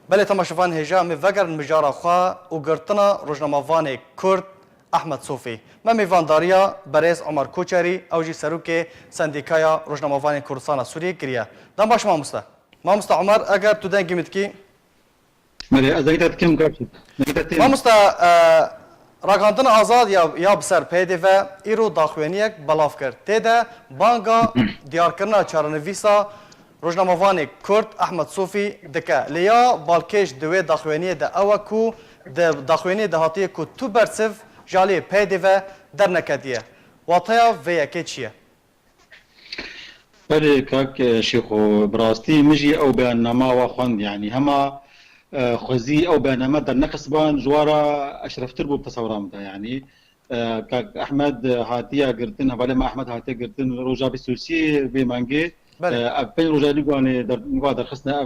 بله تماشوان هجا میوگر مجارا خوا و گرتنا روزنامه‌وان کرد احمد صوفی ما میوان داریا برز عمر کوچری اوجی سروک سندیکایا روزنامه‌وان کردستان سوریه گریه دم باش ما مستا عمر اگر تو دنگی متکی مالی از دیگه کم کرد ما مستا راگاندن آزاد یا بسر پیدا و ایرو داخوینیک بلاف کرد تیدا بانگا دیار کرنا چارنویسا روزنامه‌وان کرد احمد صوفی دکه لیا بالکش دوی داخوینی ده اوکو ده داخوینی ده هاتیه کو تو برسف جالی پیدا و در نکدیه واطیا و یکی چیه بله کاک شیخو براستی مجی او برنامه و خوند یعنی هما خوزی او برنامه در نقص بان جوارا اشرفتر بو بتصورام ده یعنی کاک احمد هاتیه گرتن حواله ما احمد هاتیه گرتن روجا بسوسی بمانگی بين رجالي قاني در خصنا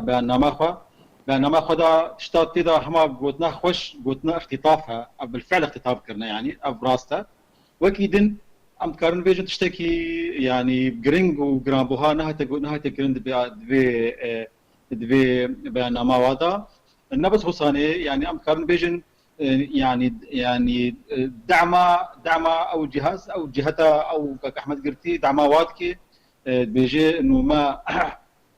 برنامه خدا اشتاط تدا هما قوتنا خوش قوتنا اختطافها بالفعل اختطاف كرنا يعني براستا وكيدن ام كارن فيجن تشتكي يعني جرينج وجرامبوها نهايه جريند دبي برنامه وادا النبس خصاني يعني ام كارن فيجن يعني دعمه او جهاز او جهتها او احمد قرتي دعمواتكي بيجي انه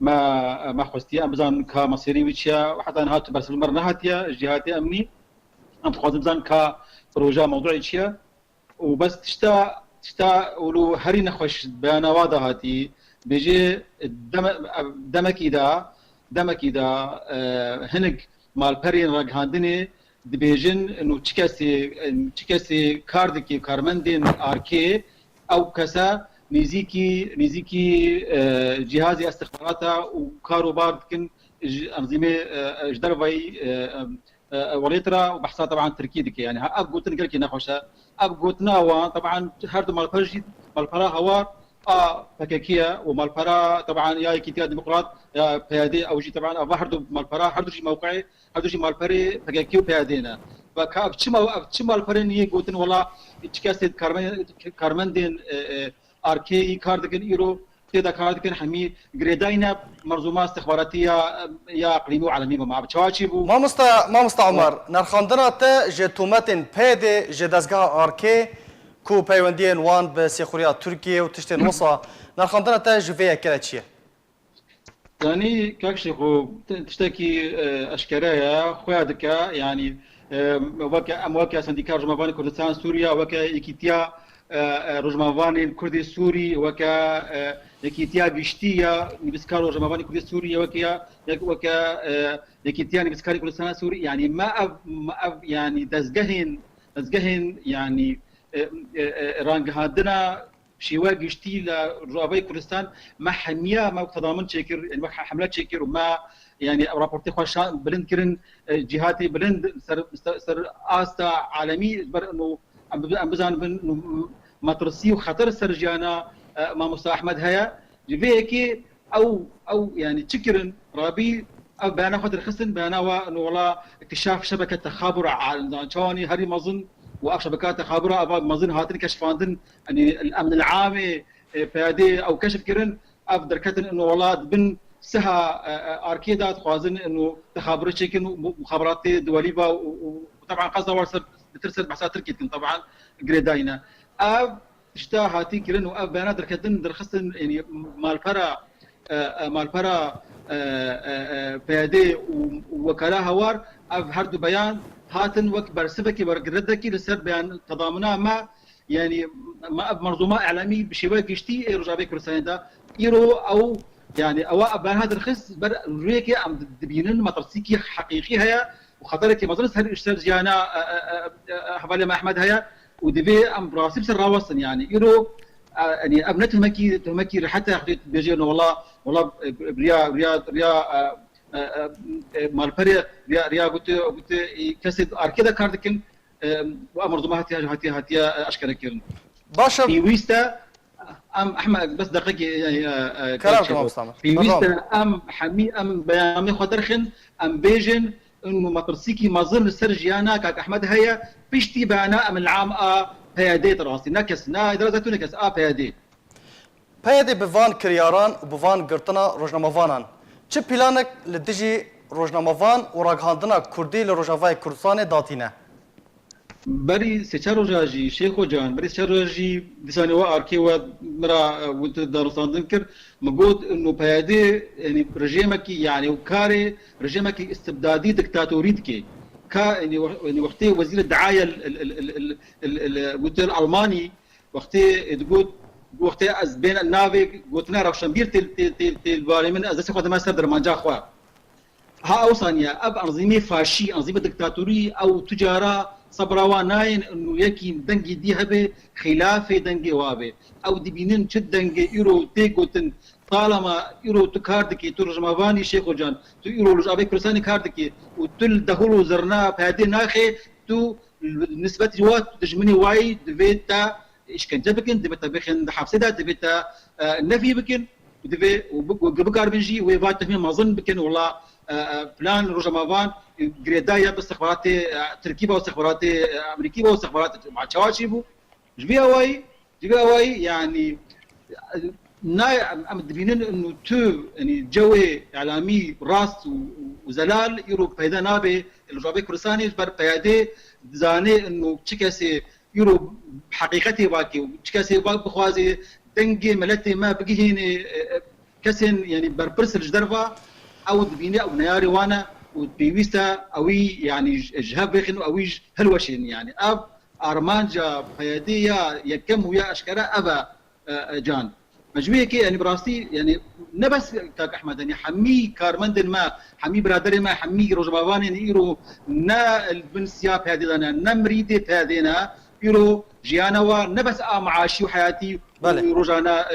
ما خوستي ام بزان كمصيري ويتشا وحتى نهات بس المره نهاتيا جهاتي امني ام تخوز بزان كبروجا موضوعي تشيا وبس تشتا ولو هري نخوش بيانا واضح هاتي بيجي دمك اذا هنك مال برين رغاندني دبيجن انه تشكاسي كاردكي كارمندين اركي او كسا نزيكي جهاز استخباراتها وكاروبار كن انظمه جدربي وليترا وبحثها طبعا تركيدك يعني اب قلت لك نخوشها اب قلتنا طبعا هرد مال برجي مال برا هوار فكاكيا ومال برا طبعا يا كيتيا ديمقراط يا بيادي او جي طبعا هردو مال برا هردو جي موقعي هردو جي مال بري فكاكيو بيادينا فكاب تشما الفرن يي قلت والله تشكاسيد كارمندين اركي كاردكن ايرو تيدا كاردكن حمي جريداينا مرزومات استخباراتيه يا اقليمي وعالمي مع بتشواشيبو ما مستا عمر نرخاندنا تا جتومتن بيدي جدازغا اركي كو بيوندين وان بسيخوريا تركيا وتشتين وصا نرخاندنا تا جفيا كلاتشيه يعني كاكشيخو تشتكي اشكرايا خويا دكا يعني وكا سنديكا رجمافاني كردستان سوريا وكا ايكيتيا رجمافاني كردي سوري وكا ايكيتيا بيشتيا نبسكار رجمافاني كردي سوريا وكا ايكيتيا نبسكاري كردستان سوري يعني ما يعني دزجهن يعني رانج هادنا شيوا جشتي لرابي كردستان ما حميه ما تضامن شكر يعني حملات شكر وما يعني رابورتي خوشان بلند كرن جهاتي بلند سر استا عالمي بر انه ام بزان مطرسي وخطر سرجانا ما مصطفى احمد هيا جيكي او يعني تشكرن رابي او بيانا خاطر خصن بيانا انه والله اكتشاف شبكه تخابر على شاني هري مظن واف شبكات تخابر ابا مظن هاتن كشفاندن يعني الامن العام بيادي او كشف كرن افضل كتن انه والله بن سها اركيدات خوازن انه تخابرات شكل مخابرات دوليبا وطبعا قصده ورسل بترسل بحثات تركيا طبعا جريداينا تشتا هاتي كرن واف بيانات دركتن درخصن يعني مال فرا بيادي وكلا هوار اف هردو بيان هاتن وك برسبكي برجردكي لسر بيان تضامنها ما يعني ما منظومه اعلاميه بشباب كشتي رجابي كرسان ده ايرو او يعني او بان هذا الخص بر ريكي ام دبينن مطرسيكي حقيقي هيا وخطرتي مدرسه هل استرجانا حوالي ما احمد هيا ودبي ام براسي بسر راوسن يعني ايرو يعني ابنته مكي حتى بيجي انه والله ريا مال بري ريا قلت كسد اركيدا كاردكن وامر ضمها هاتي اشكال كيرن باشا في ويستا ام احمد بس دقيقه يعني كلامك مستمر في ويستا ام حمي ام بيامي خطرخن ام بيجن انه مطرسيكي مظن سرجيانا كاك احمد هيا بيشتي بانا من العام هيا ديت راسي نكس نا درجه نكس هيا دي بيدي بفان كرياران وبفان قرطنا روجنامافانان چه بلانك لدجي روجنامه‌وان و راگهاندنا کردی ل روجاوای کردستان داتینه بري سيشارو جاجي شيخو جان بري سيشارو جاجي دساني وا اركي وا مرا ونت دارستان دنكر مقود انه بيادي يعني رجيمكي يعني وكاري رجيمكي استبدادي دكتاتوريتكي كا يعني وقتي وزير الدعايه قلت الالماني وقتي تقول وقتي از بين النافي قلت نرى شمبير تل بالي من از خدمه سردر مانجا خوا ها اوصانيا اب انظمه فاشي انظمه دكتاتوري او تجاره صبروا ناين انه يكي دنجي دي هبه خلاف دنجي وابه او دبينين شد دنجي يرو تيكوتن طالما يرو تكاردكي ترجمافاني شيخو جان تو يرو لج ابي كرساني كاردكي وتل دهولو زرنا بهذه ناخي تو نسبة جوات تجمني واي دفيتا ايش كان جبكن دفيتا بخن حبسدا دفيتا نفي بكن دفي وبكار بنجي ويفات تهمين ما ظن بكن والله فلان رجمافان جريدايا باستخبارات تركيبه واستخبارات امريكيه واستخبارات مع تشواشيبو جبيها واي يعني ام دبينين انه تو يعني جوي اعلامي راس وزلال يورو بيدا نابي الجوابي كرساني بر بيادي زاني انه تشكاسي يورو حقيقتي باكي تشكاسي بخوازي دنجي ملتي ما بقيهين كسن يعني بربرس الجدرفه او دبيني او نياري وانا وبيويستا اوي يعني جهاب بيخن اوي هلوشين يعني اب ارمانجا بياديه يكم ويا اشكرا ابا جان مجموعه كي يعني براستي يعني نبس كاك احمد يعني حمي كارمندن ما حمي برادر ما حمي روجبابان يعني يرو نا البنسيا بهذينا نمريدي بهذينا يرو جيانوا نبس معاشي وحياتي روجانا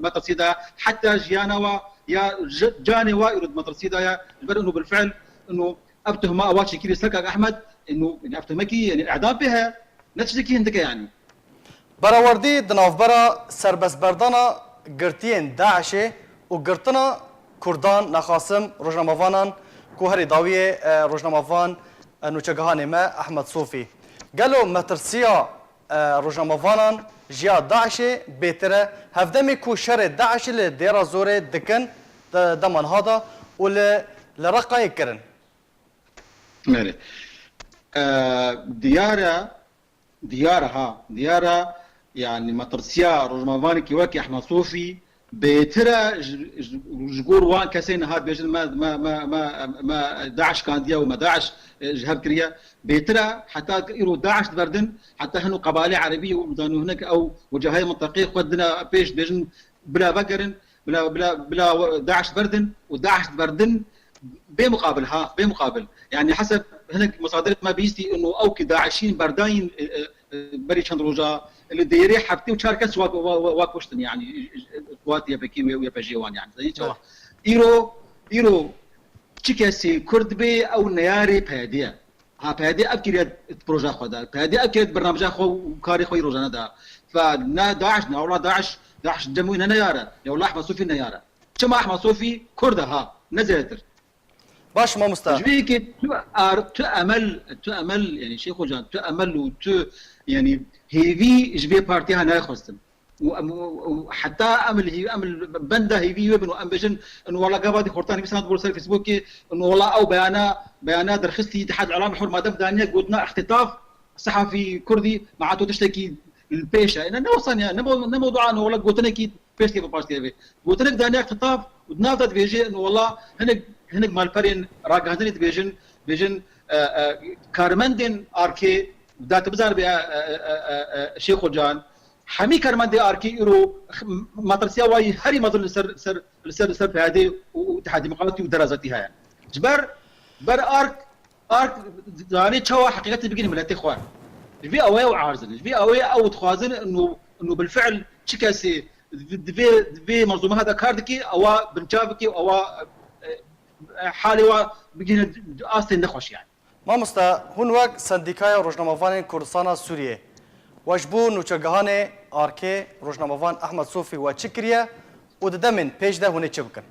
ما تصيدا حتى جيانوا يا جاني وايرد مدرسيدا يا البر انه بالفعل انه ابتهم ما اواتش كيلي سلكك احمد انه يعني ابتهمكي يعني اعدام بها نتشكي عندك يعني براوردی دنافبرا سربست بردانا گرتین داعشه و گرتنا کردان نخاسم روجنامه‌وانان کو هری داوی روجنامه‌وان نوچگهان ما احمد صوفی قالوا مترسیا روجنامه‌وانان جیا داعشه بهتره هفدمی کو شر داعش ل دیرا زور دکن دمان هذا ول لرقای کرن مالي ديارها يعني مطرسيا رجمافاني كيواكي احمد صوفي بيترا جقور وان كاسين هاد بيجن ما داعش كان ديا وما داعش جهاب كريا بيترا حتى يرو داعش بردن حتى هنو قبائل عربيه ومدانو هناك او وجهاي منطقيه قدنا بيش بيجن بلا بقرن بلا داعش بردن وداعش بردن بمقابل يعني حسب هناك مصادر ما بيستي انه او داعشين برداين بري شندروجا اللي دايري حبتي وشاركت واكوشتن يعني قوات يا بكي ويا بجيوان يعني ايرو تشيكاسي كرد بي او نياري بهديه ها بهديه ابكي بروجا خدا بهديه ابكي برنامج خو كاري خو روجانا دا فنا داعش ولا داعش جموينا نياره يا والله احمد صوفي نياره كما احمد صوفي كردها نزلتر باش ما مستاهل جبيك تأمل يعني شيخ جان تأمل يعني هيفي جبي بارتيها ناخذتم وحتى امل بنده هيفي وابن وامبيشن انه والله قبادي خورتاني بس تقول في فيسبوك انه والله او بيانات رخصتي اتحاد الاعلام الحر ما دام دانيا قلنا اختطاف صحفي كردي معناته تشتكي البيشه انا نوصل موضوع انه والله قلت لك بيش كيف بارتي قلت لك دانيا اختطاف ودنافت بيجي انه والله هنك مالبرين راقهتني بيجن كارمندن اركي ذات بزار بها شيخ جان حمي كارمندي اركي يرو مطرسيا واي هري مظل سر في هذه وتحدي مقالتي ودراساتها يعني جبر ارك زاني تشوا حقيقه بيجي ملاتي اخوان في اوي وعارزن في اوي او تخوازن انه بالفعل تشكاسي في منظومه هذا كاردكي او بنشافكي او حالي بقينا اصلا نخوش يعني ما مستا هون وقت سندیکای روزنامه‌وان کردستان سوریه وجبو نوچگهان آرکی روزنامه‌وان احمد صوفی و چکریه و دمن پیش ده هونه چه بکن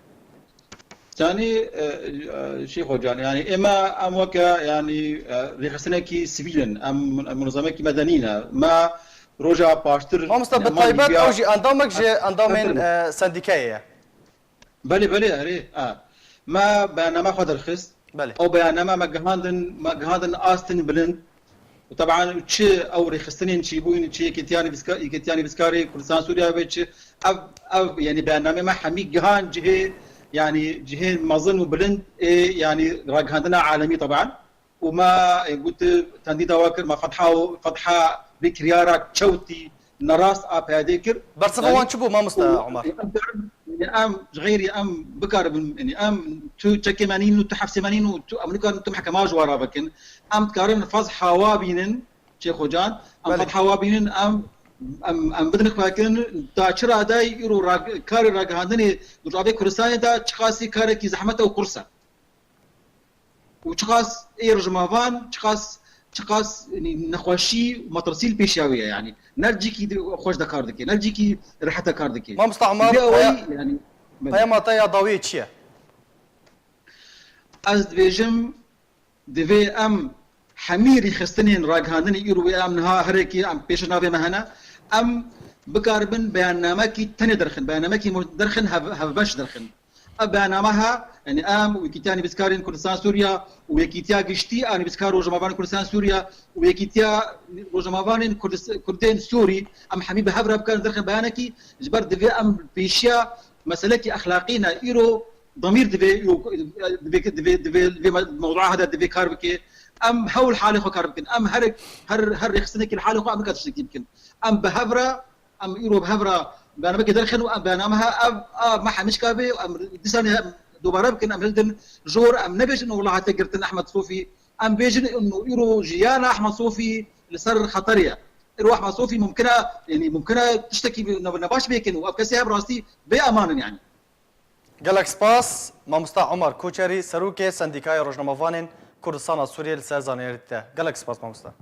ثاني شيخ جان يعني اما اموكا يعني ريخسنكي سيفيلن ام منظمكي مدنينا ما روجا باشتر ما مستا بالطيبات اوجي اندامك جي اندامن سندیکایه بله اري ما برنامه خود رخص بله او برنامه ما جهاندن آستن بلند وطبعا تشي او رخصتنين تشي بوين تشي كتياني بسكاري كردستان سوريا بيتش او يعني برنامه ما حمي جهان جهه يعني جهه مظن وبلند يعني راجهاندنا عالمي طبعا وما قلت تنديد واكر ما فتحه بكريارك تشوتي نراس اب هذيكر برصفه وان شبو ما مستا عمر يعني ام غيري ام بكر يعني ام تو تشكمانين وتحف سمانين وتو امريكا انتم حكما جوارا بكن ام تكارم فاز حوابينن شيخ جان ام فاز حوابينن ام بدنك باكن تا چرا دای يرو کار راگهاندنی درابه کردستان دا چخاسی کار کی زحمت او قرصه وچخاس ايرجمافان چخاس نخوشي مترسيل بيشاويه يعني نرجي كي خوش دكار دكي نرجي كي ريحتها كار دكي ما مستعمر يعني هيا ما طيا ضوي تشيه از دبيجم دبي ام حميري خستنين راگهاندنی يرو ام نها هركي ام بيشنافي مهنا ام بكاربن بيانامكي تاني درخن بيانامكي درخن هفباش درخن بيانامها يعني ام ويكيتياني بسكارين كردستان سوريا ويكيتيا قشتي اني بسكار روجمافان كردستان سوريا ويكيتيا روجمافان كردين سوري ام حميب هبره بكار درخن بيانكي جبر دبي ام بيشيا مسلكي اخلاقينا يرو ضمير دبي موضوع هذا دبي كاربكي ام هول حالي خو كاربكن ام هر يخصنك الحالي خو ام كتشتكي يمكن ام بهبره ام يرو بهبره بأنا بقدر دخل بأنامها ما حمش كابي ام دساني دوباره يمكن ام هلدن جور ام نبيش انه والله تقرتن احمد صوفي ام بيجن انه يرو جيانا احمد صوفي لسر خطريه يروح احمد صوفي ممكنه تشتكي نباش بيكن وافكسيها براستي بامان يعني قالك سباس ما مستا عمر كوچري سروكي سنديكاي روجنامافان كردستان سوريا لسر زانيرته قالك سباس ما مستا